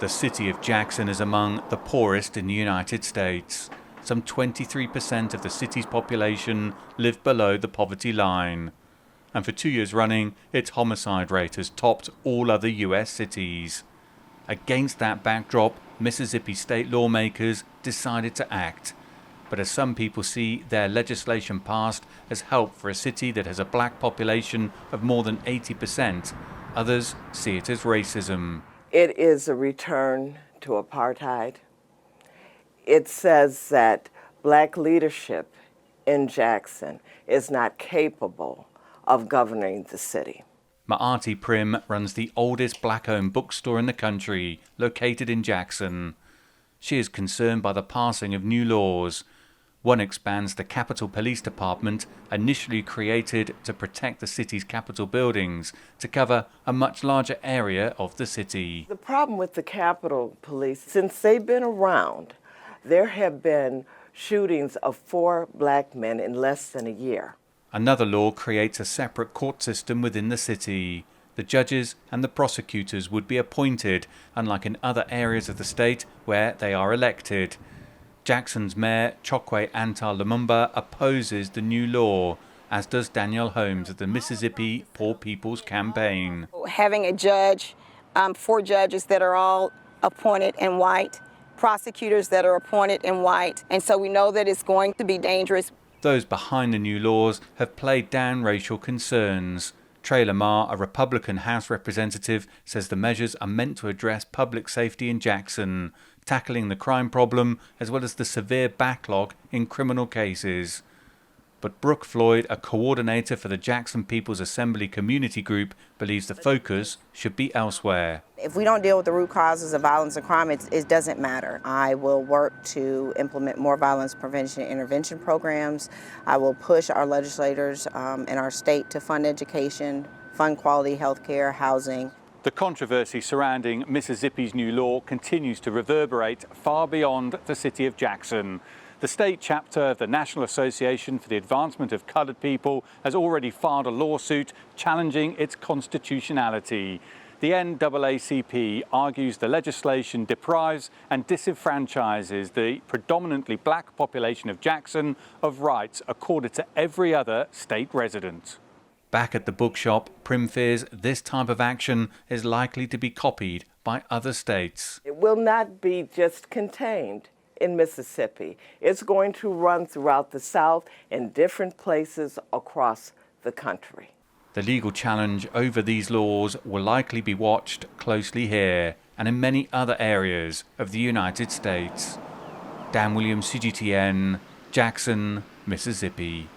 The city of Jackson is among the poorest in the United States. Some 23% of the city's population live below the poverty line. And for 2 years running, its homicide rate has topped all other U.S. cities. Against that backdrop, Mississippi state lawmakers decided to act. But as some people see their legislation passed as help for a city that has a black population of more than 80%, others see it as racism. It is a return to apartheid. It says that black leadership in Jackson is not capable of governing the city. Ma'ati Prim runs the oldest black-owned bookstore in the country, located in Jackson. She is concerned by the passing of new laws. One expands the Capitol Police Department, initially created to protect the city's Capitol buildings, to cover a much larger area of the city. The problem with the Capitol Police, since they've been around, there have been shootings of 4 black men in less than a year. Another law creates a separate court system within the city. The judges and the prosecutors would be appointed, unlike in other areas of the state where they are elected. Jackson's mayor, Chokwe Antar Lumumba, opposes the new law, as does Danielle Holmes of the Mississippi Poor People's Campaign. Having a judge, 4 judges that are all appointed in white, prosecutors that are appointed in white, and so we know that it's going to be dangerous. Those behind the new laws have played down racial concerns. Trey Lamar, a Republican House representative, says the measures are meant to address public safety in Jackson, tackling the crime problem as well as the severe backlog in criminal cases. But Brooke Floyd, a coordinator for the Jackson People's Assembly community group, believes the focus should be elsewhere. If we don't deal with the root causes of violence and crime, it doesn't matter. I will work to implement more violence prevention and intervention programs. I will push our legislators in our state to fund education, fund quality health care, housing. The controversy surrounding Mississippi's new law continues to reverberate far beyond the city of Jackson. The state chapter of the National Association for the Advancement of Colored People has already filed a lawsuit challenging its constitutionality. The NAACP argues the legislation deprives and disenfranchises the predominantly black population of Jackson of rights accorded to every other state resident. Back at the bookshop, Prim fears this type of action is likely to be copied by other states. It will not be just contained in Mississippi. It's going to run throughout the South in different places across the country. The legal challenge over these laws will likely be watched closely here and in many other areas of the United States. Dan Williams, CGTN, Jackson, Mississippi.